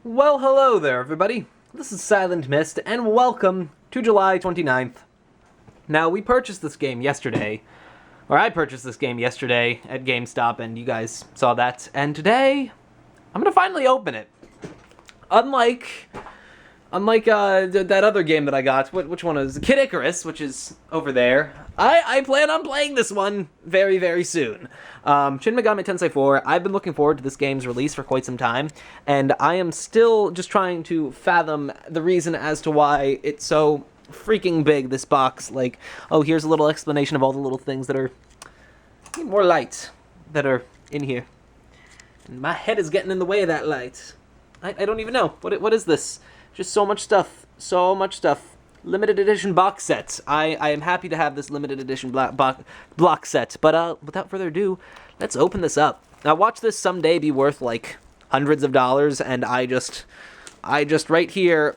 Well, hello there, everybody. This is Silent Mist, and welcome to July 29th. Now, we purchased this game yesterday, or I purchased this game yesterday at GameStop, and you guys saw that. And today, I'm gonna finally open it. Unlike that other game that I got, which one was Kid Icarus, which is over there. I plan on playing this one very, very soon. Shin Megami Tensei 4, I've been looking forward to this game's release for quite some time, and I am still just trying to fathom the reason as to why it's so freaking big, this box. Like, oh, here's a little explanation of all the little things that are... need more light that are in here. And my head is getting in the way of that light. I don't even know. What is this? Just so much stuff. So much stuff. Limited edition box set. I am happy to have this limited edition block set. But without further ado, let's open this up. Now watch this someday be worth like hundreds of dollars, and I just right here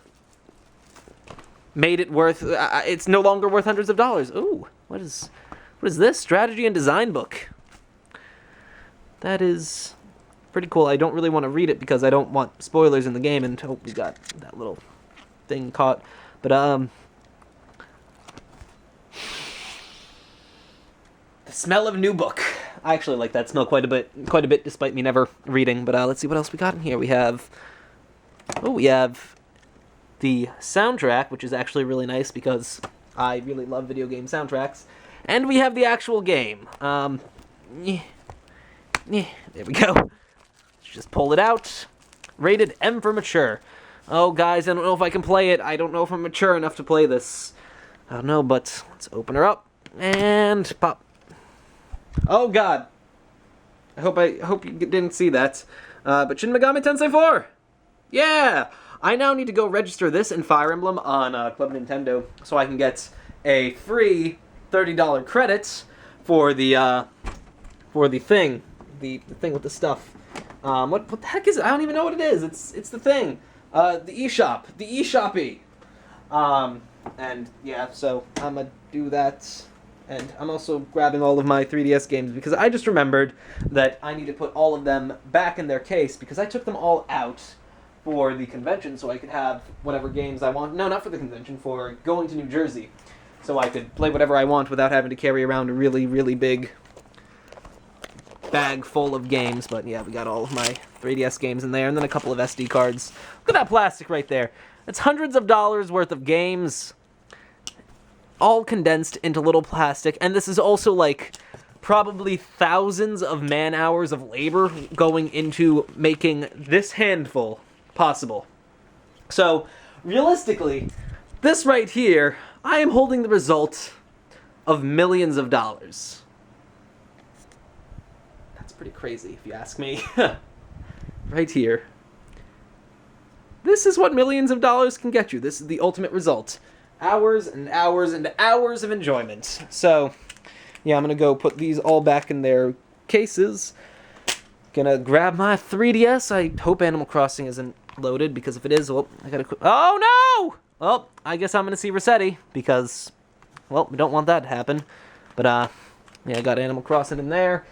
made it worth. It's no longer worth hundreds of dollars. Ooh, what is this? Strategy and design book. That is pretty cool. I don't really want to read it because I don't want spoilers in the game, and hope we got that little thing caught. But the smell of a new book. I actually like that smell quite a bit, despite me never reading. But let's see what else we got in here. We have the soundtrack, which is actually really nice because I really love video game soundtracks, and we have the actual game. There we go. Just pull it out. Rated M for mature. Oh, guys, I don't know if I can play it. I don't know if I'm mature enough to play this. I don't know, but let's open her up. And pop. Oh, God. I hope you didn't see that. But Shin Megami Tensei 4! Yeah! I now need to go register this and Fire Emblem on Club Nintendo so I can get a free $30 credit for the thing. The thing with the stuff. What the heck is it? I don't even know what it is. It's the thing. The eShop. The eShoppy. And yeah, so I'm gonna do that. And I'm also grabbing all of my 3DS games because I just remembered that I need to put all of them back in their case because I took them all out for the convention so I could have whatever games I want. No, not for the convention, for going to New Jersey. So I could play whatever I want without having to carry around a really, really big bag full of games. But yeah, we got all of my 3DS games in there, and then a couple of SD cards. Look at that plastic right there. It's hundreds of dollars worth of games, all condensed into little plastic, and this is also like probably thousands of man-hours of labor going into making this handful possible. So, realistically, this right here, I am holding the result of millions of dollars. Pretty crazy, if you ask me. Right here. This is what millions of dollars can get you. This is the ultimate result. Hours and hours and hours of enjoyment. So, yeah, I'm gonna go put these all back in their cases. Gonna grab my 3DS. I hope Animal Crossing isn't loaded, because if it is, well, I gotta... Oh, no! Well, I guess I'm gonna see Rossetti, because, well, we don't want that to happen. But, yeah, I got Animal Crossing in there.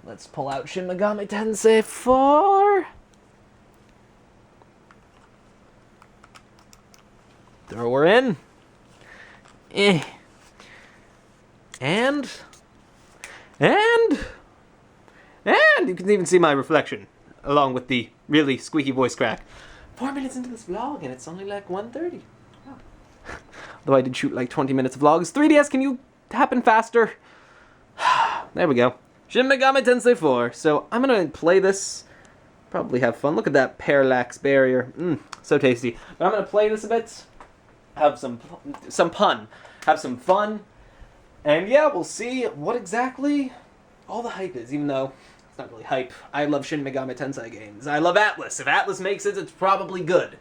Let's pull out Shin Megami Tensei 4. Throw her in. And you can even see my reflection, along with the really squeaky voice crack. 4 minutes into this vlog, and it's only like 1:30. Oh. Though I did shoot like 20 minutes of vlogs. 3DS, can you happen faster? There we go. Shin Megami Tensei 4. So I'm gonna play this, probably have fun. Look at that parallax barrier. So tasty. But I'm gonna play this a bit, have some fun, and yeah, we'll see what exactly all the hype is, even though it's not really hype. I love Shin Megami Tensei games. I love Atlas. If Atlas makes it, it's probably good,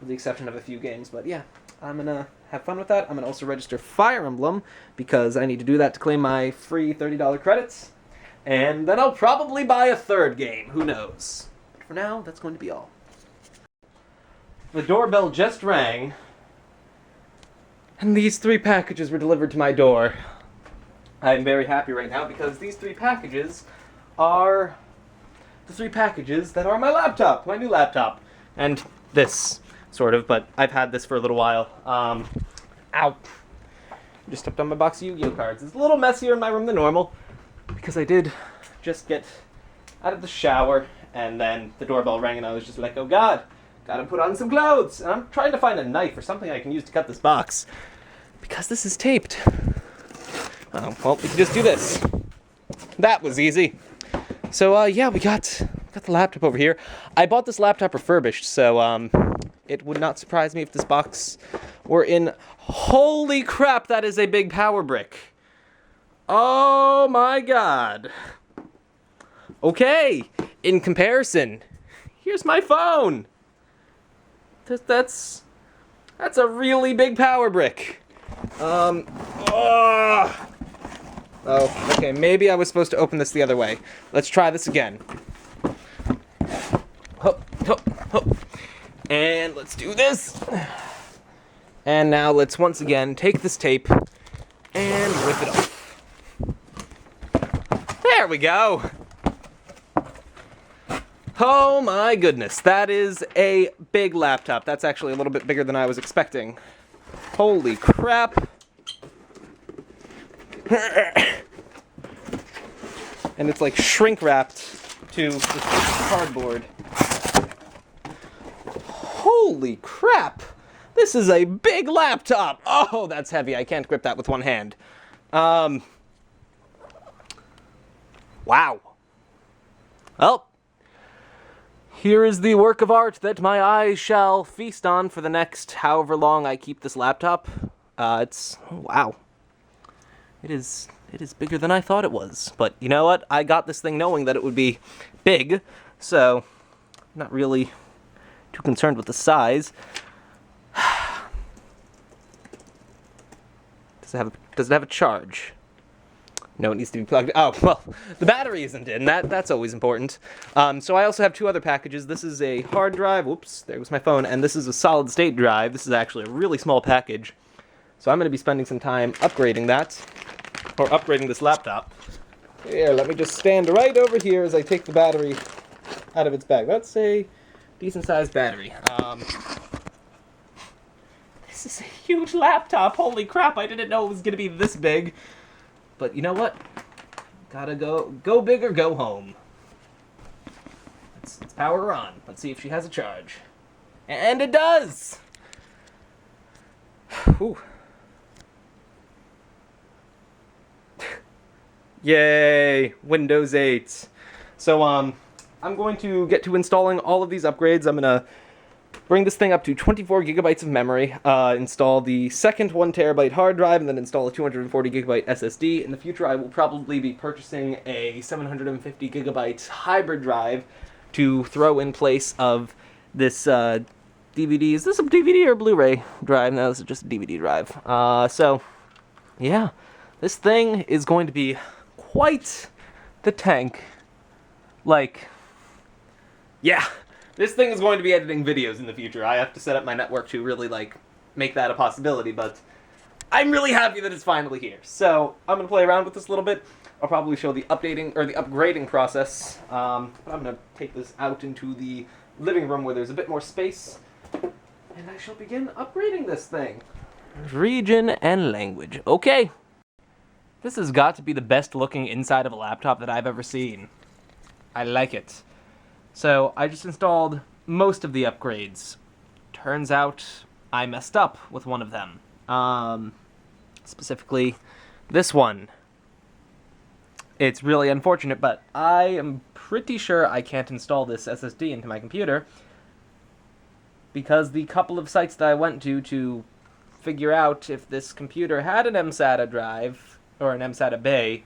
with the exception of a few games. But yeah, I'm gonna have fun with that. I'm gonna also register Fire Emblem, because I need to do that to claim my free $30 credits. And then I'll probably buy a third game. Who knows? But for now, that's going to be all. The doorbell just rang, and these 3 packages were delivered to my door. I'm very happy right now because these 3 packages are the 3 packages that are my laptop, my new laptop. And this, sort of, but I've had this for a little while. Ow. Just stepped on my box of Yu-Gi-Oh cards. It's a little messier in my room than normal, because I did just get out of the shower, and then the doorbell rang, and I was just like, oh god, gotta put on some clothes. And I'm trying to find a knife or something I can use to cut this box, because this is taped. Oh, well, we can just do this. That was easy. So, yeah, we got the laptop over here. I bought this laptop refurbished, so, it would not surprise me if this box were in... Holy crap, that is a big power brick. Oh my god. Okay, in comparison, here's my phone. That's a really big power brick. Oh, okay, maybe I was supposed to open this the other way. Let's try this again. Hop, hop, hop. And let's do this. And now let's once again take this tape and rip it off. There we go. Oh my goodness, that is a big laptop. That's actually a little bit bigger than I was expecting. Holy crap. And it's like shrink wrapped to this cardboard. Holy crap. This is a big laptop. Oh, that's heavy. I can't grip that with one hand. Wow. Well, here is the work of art that my eyes shall feast on for the next however long I keep this laptop. Wow. It is bigger than I thought it was. But you know what? I got this thing knowing that it would be big, so I'm not really too concerned with the size. Does it have a charge? No, it needs to be plugged. Oh, well, the battery isn't in. That's always important. So I also have two other packages. This is a hard drive. Whoops, there was my phone. And this is a solid state drive. This is actually a really small package. So I'm going to be spending some time upgrading that, or upgrading this laptop. Here, let me just stand right over here as I take the battery out of its bag. That's a decent-sized battery. This is a huge laptop. Holy crap, I didn't know it was going to be this big. But you know what? Gotta go big or go home. Let's power her on. Let's see if she has a charge. And it does! Whew. Yay! Windows 8. So, I'm going to get to installing all of these upgrades. I'm gonna bring this thing up to 24 gigabytes of memory, install the second 1 terabyte hard drive, and then install a 240 gigabyte SSD. In the future, I will probably be purchasing a 750 gigabyte hybrid drive to throw in place of this DVD. Is this a DVD or Blu-ray drive? No, this is just a DVD drive. So, yeah, this thing is going to be quite the tank. Like, yeah. This thing is going to be editing videos in the future. I have to set up my network to really, like, make that a possibility, but I'm really happy that it's finally here. So, I'm going to play around with this a little bit. I'll probably show the updating, or the upgrading process. But I'm going to take this out into the living room where there's a bit more space. And I shall begin upgrading this thing. Region and language. Okay. This has got to be the best looking inside of a laptop that I've ever seen. I like it. So, I just installed most of the upgrades. Turns out I messed up with one of them. Specifically, this one. It's really unfortunate, but I am pretty sure I can't install this SSD into my computer because the couple of sites that I went to figure out if this computer had an mSATA drive, or an mSATA bay,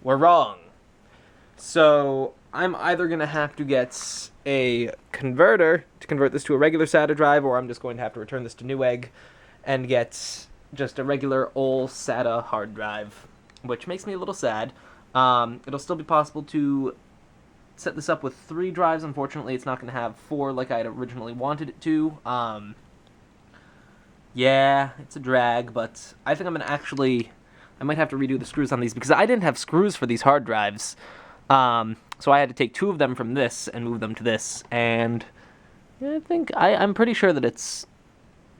were wrong. So, I'm either going to have to get a converter to convert this to a regular SATA drive, or I'm just going to have to return this to Newegg and get just a regular old SATA hard drive, which makes me a little sad. It'll still be possible to set this up with 3 drives. Unfortunately, it's not going to have 4 like I had originally wanted it to. Yeah, it's a drag, but I think I'm going to actually... I might have to redo the screws on these, because I didn't have screws for these hard drives. So I had to take 2 of them from this and move them to this, and I'm pretty sure that it's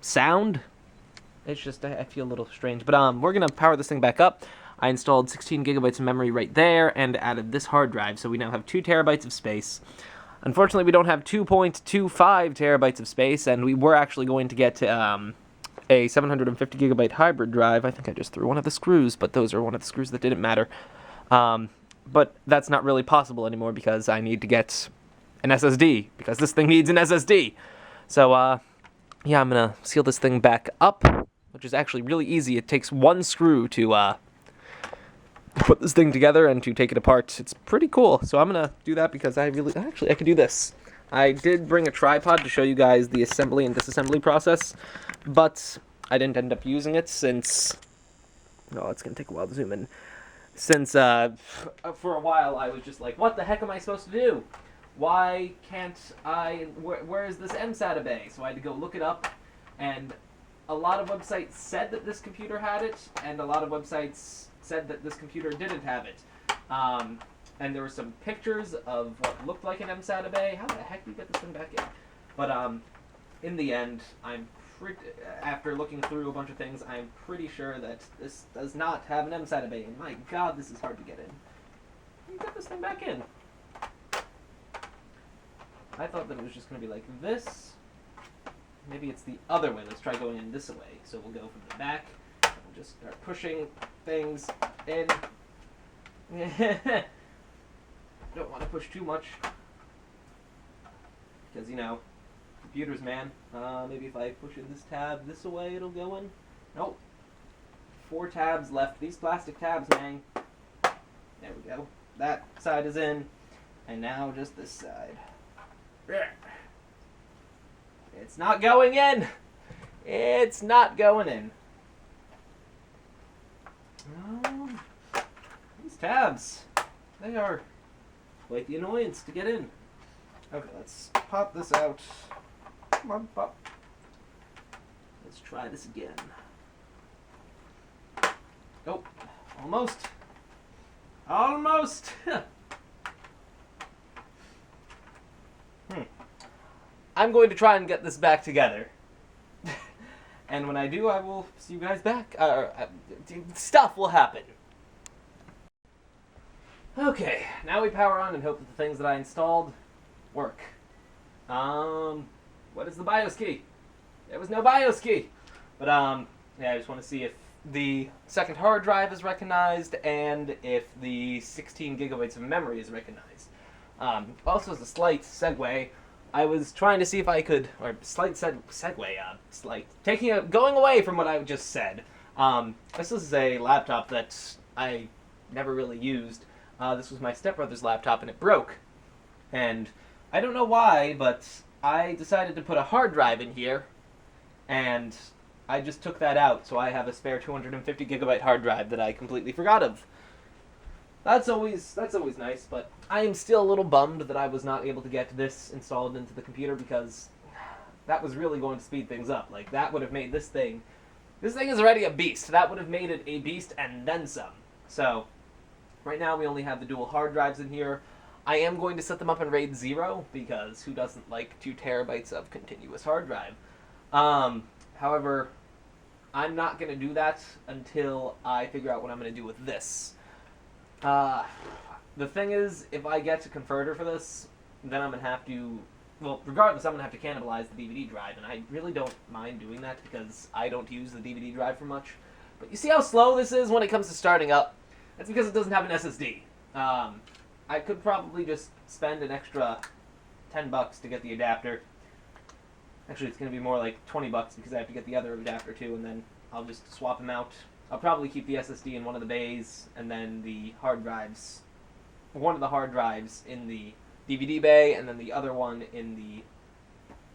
sound. It's just, I feel a little strange. But we're going to power this thing back up. I installed 16 gigabytes of memory right there and added this hard drive, so we now have 2 terabytes of space. Unfortunately, we don't have 2.25 terabytes of space, and we were actually going to get a 750 gigabyte hybrid drive. I think I just threw one of the screws, but those are one of the screws that didn't matter. But that's not really possible anymore because I need to get an SSD, because this thing needs an SSD. So, yeah, I'm going to seal this thing back up, which is actually really easy. It takes one screw to put this thing together and to take it apart. It's pretty cool. So I'm going to do that because I could do this. I did bring a tripod to show you guys the assembly and disassembly process, but I didn't end up using it since... Oh, it's going to take a while to zoom in. Since, for a while, I was just like, what the heck am I supposed to do? Why can't I... Where is this MSATA bay? So I had to go look it up, and a lot of websites said that this computer had it, and a lot of websites said that this computer didn't have it. And there were some pictures of what looked like an MSATA bay. How the heck do you get this thing back in? But in the end, after looking through a bunch of things, I'm pretty sure that this does not have an MSATA bay. And my God, this is hard to get in. You get this thing back in. I thought that it was just going to be like this. Maybe it's the other way. Let's try going in this way. So we'll go from the back. We'll just start pushing things in. Don't want to push too much. Because, you know, computers, man. Maybe if I push in this tab this way, it'll go in. Nope. 4 tabs left. These plastic tabs, man. There we go. That side is in. And now just this side. It's not going in. It's not going in. These tabs, they are quite the annoyance to get in. Okay, let's pop this out. Come on, pop. Let's try this again. Oh, almost. Almost. I'm going to try and get this back together. And when I do, I will see you guys back. Stuff will happen. Okay, now we power on and hope that the things that I installed work. What is the BIOS key? There was no BIOS key. But, yeah, I just want to see if the second hard drive is recognized and if the 16 gigabytes of memory is recognized. Also, as a slight segue, I was trying to see if I could, or slight segue, going away from what I just said. This is a laptop that I never really used. This was my stepbrother's laptop and it broke. And I don't know why, but I decided to put a hard drive in here, and I just took that out, so I have a spare 250 gigabyte hard drive that I completely forgot of. That's always nice, but I am still a little bummed that I was not able to get this installed into the computer, because that was really going to speed things up. Like, that would have made this thing is already a beast. That would have made it a beast and then some. So, right now we only have the dual hard drives in here. I am going to set them up in RAID 0, because who doesn't like 2 terabytes of continuous hard drive? However, I'm not going to do that until I figure out what I'm going to do with this. The thing is, if I get a converter for this, then I'm going to have to, well, regardless, I'm going to have to cannibalize the DVD drive, and I really don't mind doing that because I don't use the DVD drive for much. But you see how slow this is when it comes to starting up? That's because it doesn't have an SSD. I could probably just spend an extra $10 to get the adapter. Actually, it's going to be more like $20 because I have to get the other adapter too, and then I'll just swap them out. I'll probably keep the SSD in one of the bays, and then the hard drives, one of the hard drives in the DVD bay, and then the other one in the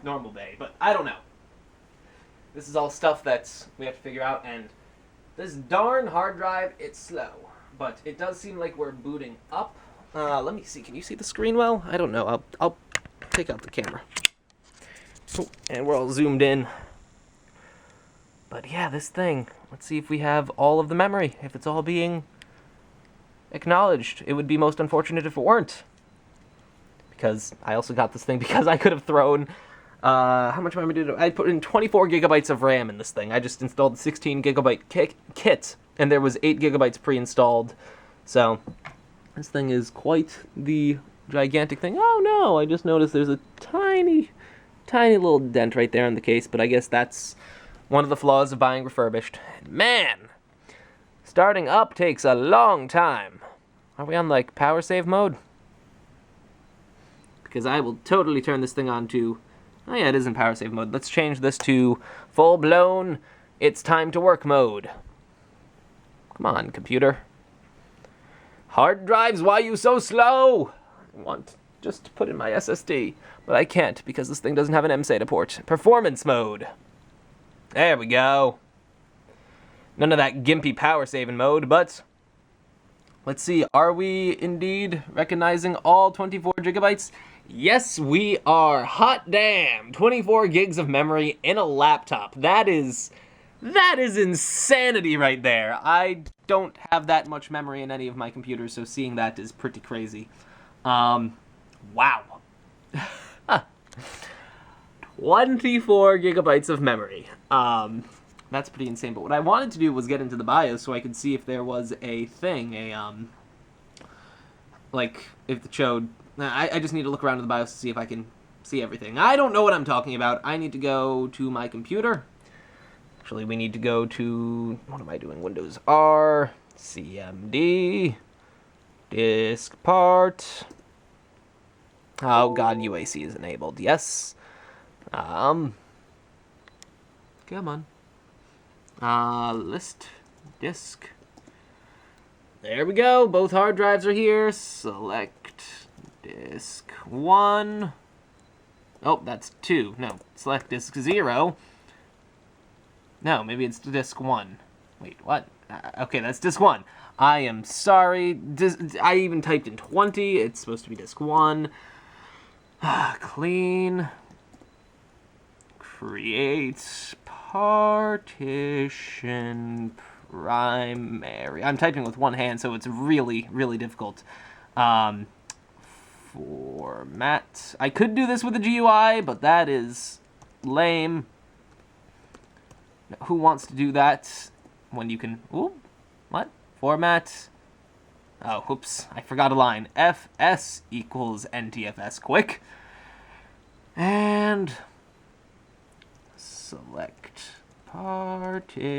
normal bay. But I don't know. This is all stuff that we have to figure out, and this darn hard drive, it's slow. But it does seem like we're booting up. Let me see. Can you see the screen well? I don't know. I'll take out the camera. Oh, and we're all zoomed in. But yeah, this thing. Let's see if we have all of the memory. If it's all being acknowledged. It would be most unfortunate if it weren't. Because I also got this thing because I could have thrown How much memory did I put in? 24 gigabytes of RAM in this thing. I just installed the 16 gigabyte kit, and there was 8 gigabytes pre-installed. So, this thing is quite the gigantic thing. Oh no, I just noticed there's a tiny little dent right there in the case, but I guess that's one of the flaws of buying refurbished. Man, starting up takes a long time. Are we on, like, power save mode? Because I will totally turn this thing on to... Oh yeah, it is in power save mode. Let's change this to full-blown it's time to work mode. Come on, computer. Hard drives, why you so slow? I want just to put in my SSD, but I can't because this thing doesn't have an MSATA port. Performance mode. There we go. None of that gimpy power saving mode, but... Let's see, are we indeed recognizing all 24 gigabytes? Yes, we are. Hot damn! 24 gigs of memory in a laptop. That is insanity right there. I don't have that much memory in any of my computers, so seeing that is pretty crazy. Wow. 24 gigabytes of memory. That's pretty insane. But what I wanted to do was get into the BIOS so I could see if there was a thing, like, if it showed... I just need to look around to the BIOS to see if I can see everything. I don't know what I'm talking about. I need to go to my computer. Actually, we need to go to... What am I doing? Windows R, CMD, disk part. Oh, God, UAC is enabled. Yes. Come on. List disk. There we go. Both hard drives are here. Select disk 1. Oh, that's 2. No, select disk 0. No, maybe it's disk 1. Wait, what? Okay, that's disk 1. I am sorry. I even typed in 20. It's supposed to be disk 1. Clean. Create partition primary. I'm typing with one hand, so it's really, really difficult. Format. I could do this with a GUI, but that is lame. Who wants to do that when you can... Ooh, what? Format. Oh, whoops. I forgot a line. FS equals NTFS. Quick. And... select partition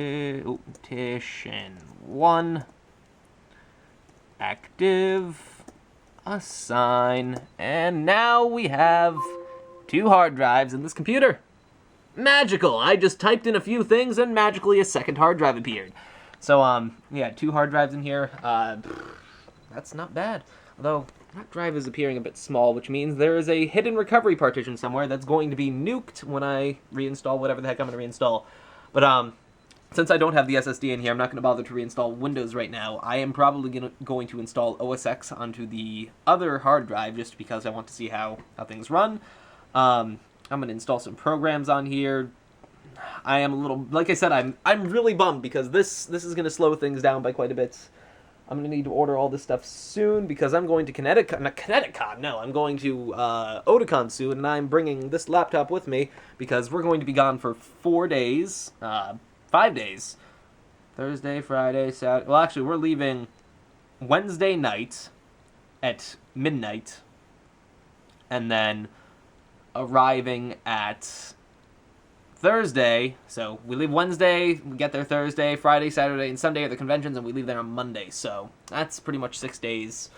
1, active, assign, and now we have 2 hard drives in this computer. Magical! I just typed in a few things and magically a second hard drive appeared. So, yeah, 2 hard drives in here. That's not bad. Although, that drive is appearing a bit small, which means there is a hidden recovery partition somewhere that's going to be nuked when I reinstall whatever the heck I'm going to reinstall. But, since I don't have the SSD in here, I'm not going to bother to reinstall Windows right now. I am probably going to install OS X onto the other hard drive just because I want to see how things run. I'm going to install some programs on here. I am a little... Like I said, I'm really bummed because this is going to slow things down by quite a bit. I'm going to need to order all this stuff soon because I'm going to Kineticon. No, I'm going to Otakon soon, and I'm bringing this laptop with me because we're going to be gone for 4 days, 5 days. Thursday, Friday, Saturday. Well, actually, we're leaving Wednesday night at midnight, and then arriving at Thursday, so we leave Wednesday, we get there Thursday, Friday, Saturday, and Sunday at the conventions, and we leave there on Monday, so that's pretty much 6 days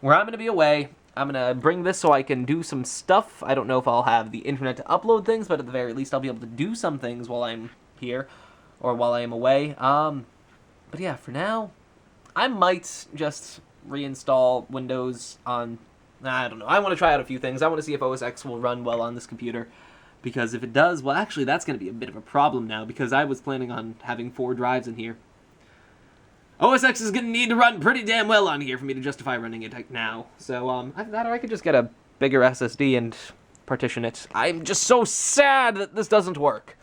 where I'm going to be away. I'm going to bring this so I can do some stuff. I don't know if I'll have the internet to upload things, but at the very least I'll be able to do some things while I'm here, or while I am away. But yeah, for now, I might just reinstall Windows on, I don't know, I want to try out a few things. I want to see if OS X will run well on this computer. Because if it does, well, actually, that's going to be a bit of a problem now, because I was planning on having 4 drives in here. OS X is going to need to run pretty damn well on here for me to justify running it now. So, that or I could just get a bigger SSD and partition it. I'm just so sad that this doesn't work.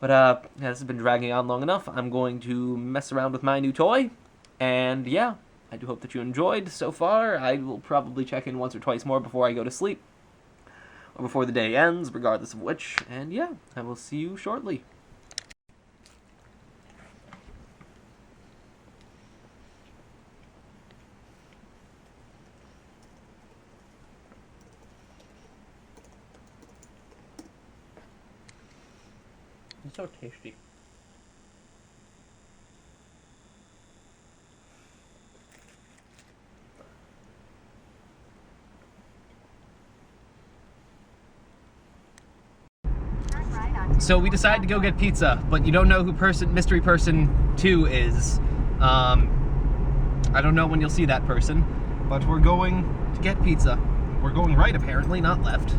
But, yeah, this has been dragging on long enough. I'm going to mess around with my new toy. And, yeah, I do hope that you enjoyed so far. I will probably check in once or twice more before I go to sleep. or before the day ends, regardless of which. And yeah, I will see you shortly. It's so tasty. So we decided to go get pizza, but you don't know who mystery person 2 is. I don't know when you'll see that person, but we're going to get pizza. We're going right, apparently, not left.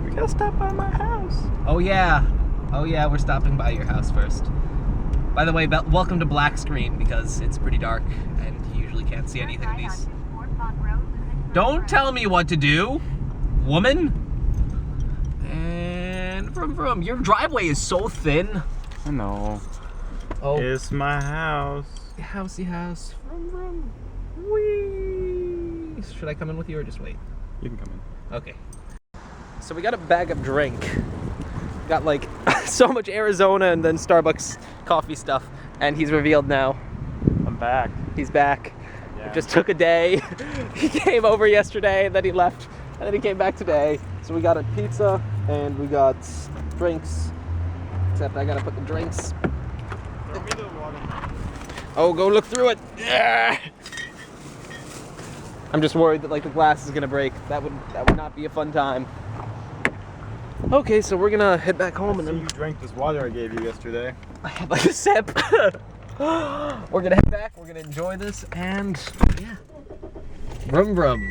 We gotta stop by my house. Oh yeah, we're stopping by your house first. By the way, welcome to black screen, because it's pretty dark, and you usually can't see anything in these. Don't tell me what to do, woman! And vroom. Your driveway is so thin. I know. Oh. It's my house. Housey house. Vroom. Whee! Should I come in with you or just wait? You can come in. Okay. So we got a bag of drink. Got like so much Arizona and then Starbucks coffee stuff. And he's revealed now. I'm back. He's back. Yeah. It just took a day. He came over yesterday and then he left. And then he came back today. So we got a pizza and we got drinks. Except I gotta put the drinks. Throw me the water. Oh, go look through it. Yeah. I'm just worried that like the glass is gonna break. That would not be a fun time. Okay, so we're gonna head back home and then you drank this water I gave you yesterday. I had like a sip. We're gonna head back. We're gonna enjoy this and yeah. Vroom.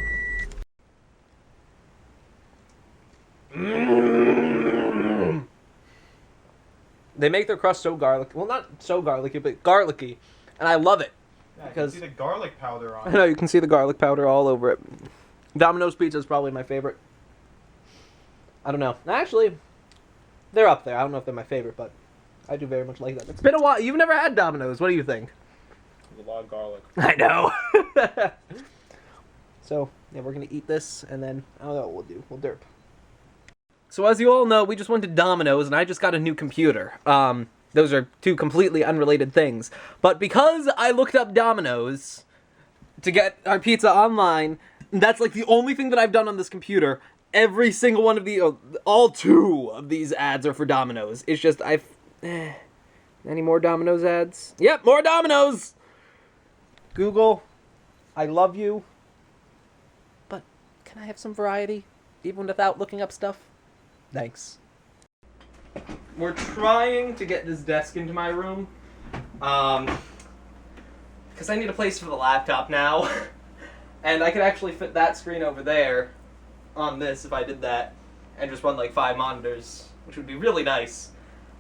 They make their crust so garlic. Well, not so garlicky, but garlicky, and I love it. Yeah, because you can see the garlic powder on I know you can see the garlic powder all over it. Domino's pizza is probably my favorite. I don't know. Actually, they're up there. I don't know if they're my favorite, but I do very much like them. It's been a while. You've never had Domino's. What do you think? There's a lot of garlic. I know. So, yeah, we're going to eat this, and then I don't know what we'll do. We'll derp. So, as you all know, we just went to Domino's, and I just got a new computer. Those are two completely unrelated things. But because I looked up Domino's to get our pizza online, that's like the only thing that I've done on this computer. Every single one of the, all 2 of these ads are for Domino's. It's just, any more Domino's ads? Yep, more Domino's! Google, I love you. But can I have some variety, even without looking up stuff? Thanks. We're trying to get this desk into my room. Because I need a place for the laptop now. And I could actually fit that screen over there on this if I did that. And just run like 5 monitors, which would be really nice.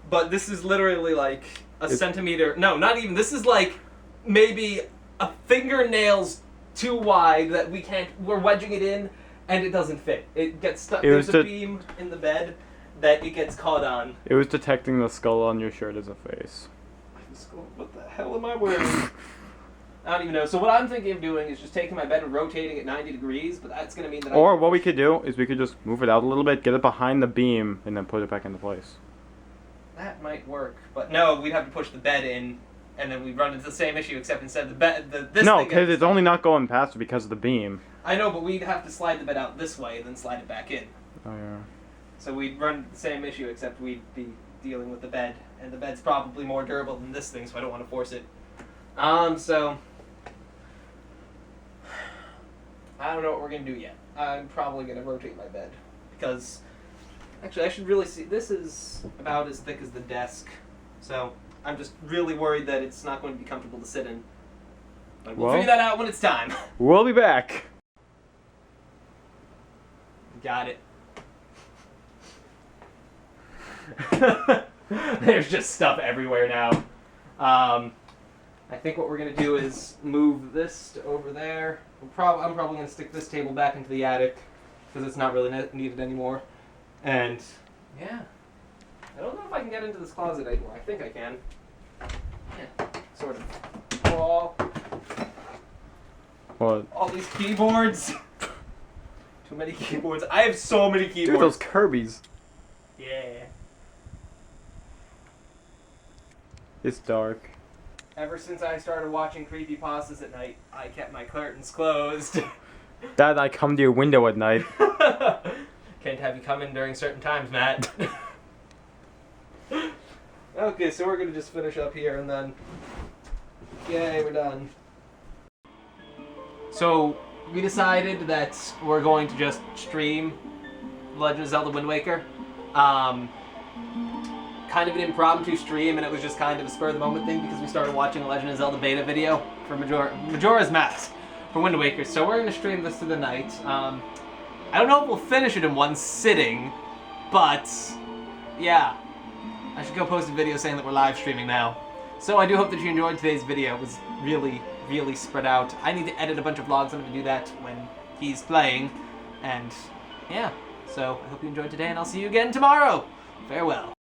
But this is literally like a centimeter. No, not even. This is like maybe a fingernail's too wide that we're wedging it in and it doesn't fit. It gets stuck. There's a beam in the bed that it gets caught on. It was detecting the skull on your shirt as a face. What the hell am I wearing? I don't even know. So what I'm thinking of doing is just taking my bed and rotating it 90 degrees, but that's going to mean that Or what we could do is we could just move it out a little bit, get it behind the beam, and then put it back into place. That might work, but no, we'd have to push the bed in, and then we'd run into the same issue, except instead of the bed, this No, thing because it's only not going past it because of the beam. I know, but we'd have to slide the bed out this way and then slide it back in. Oh, yeah. So we'd run the same issue, except we'd be dealing with the bed, and the bed's probably more durable than this thing, so I don't want to force it. So I don't know what we're going to do yet. I'm probably going to rotate my bed, because actually I should really see, this is about as thick as the desk, so I'm just really worried that it's not going to be comfortable to sit in. But we'll figure that out when it's time. We'll be back. Got it. There's just stuff everywhere now. I think what we're going to do is move this to over there. I'm probably going to stick this table back into the attic because it's not really needed anymore. And yeah, I don't know if I can get into this closet anymore. I think I can. Yeah, sort of. What? All these keyboards. Too many keyboards. I have so many keyboards. Dude, those Kirby's. Yeah. It's dark. Ever since I started watching creepypastas at night, I kept my curtains closed. Dad, I come to your window at night. Can't have you come in during certain times, Matt. Okay, so we're gonna just finish up here and then... Yay, we're done. So, we decided that we're going to just stream Legend of Zelda Wind Waker. Kind of an impromptu stream, and it was just kind of a spur-of-the-moment thing because we started watching a Legend of Zelda beta video for Majora's Mask for Wind Waker. So we're going to stream this through the night. I don't know if we'll finish it in one sitting, but yeah. I should go post a video saying that we're live streaming now. So I do hope that you enjoyed today's video. It was really, really spread out. I need to edit a bunch of vlogs. I'm going to do that when he's playing. And yeah, so I hope you enjoyed today, and I'll see you again tomorrow. Farewell.